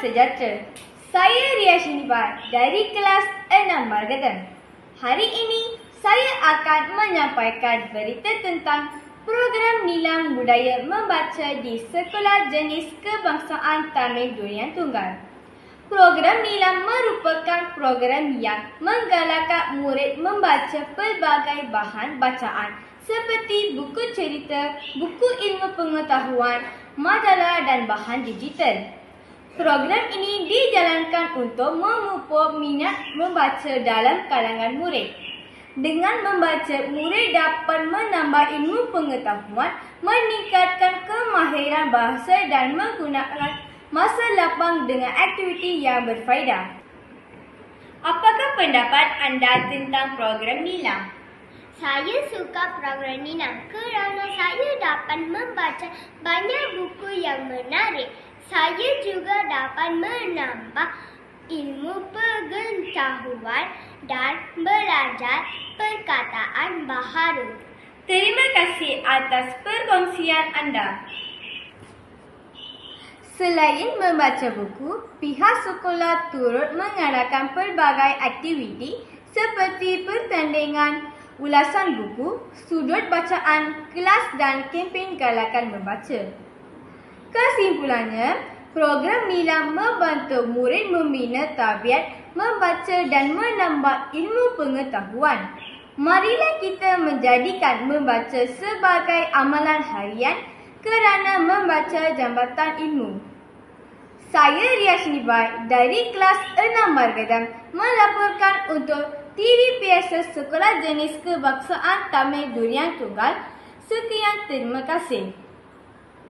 sejahtera. Saya Ria Shinibar dari kelas 6 Margadang. Hari ini saya akan menyampaikan berita tentang program Nilam Budaya Membaca di Sekolah Jenis Kebangsaan Tamil Durian Tunggal. Program Nilam merupakan program yang menggalakkan murid membaca pelbagai bahan bacaan seperti buku cerita, buku ilmu pengetahuan, majalah dan bahan digital. Program ini dijalankan untuk memupuk minat membaca dalam kalangan murid. Dengan membaca, murid dapat menambah ilmu pengetahuan, meningkatkan kemahiran bahasa dan menggunakan masa lapang dengan aktiviti yang berfaedah. Apakah pendapat anda tentang program Nilam? Saya suka program Nilam kerana saya dapat membaca banyak buku yang menarik. Saya juga dapat menambah ilmu pengetahuan dan belajar perkataan baharu. Terima kasih atas perkongsian anda. Selain membaca buku, pihak sekolah turut mengadakan pelbagai aktiviti seperti pertandingan, ulasan buku, sudut bacaan, kelas dan kempen galakan membaca. Kesimpulannya, program Nilam membantu murid membina tabiat membaca dan menambah ilmu pengetahuan. Marilah kita menjadikan membaca sebagai amalan harian kerana membaca jambatan ilmu. Saya Ria Shinibar dari kelas 6 Margadang melaporkan untuk TVPSS Sekolah Jenis Kebangsaan Tamil Durian Tunggal. Sekian, terima kasih.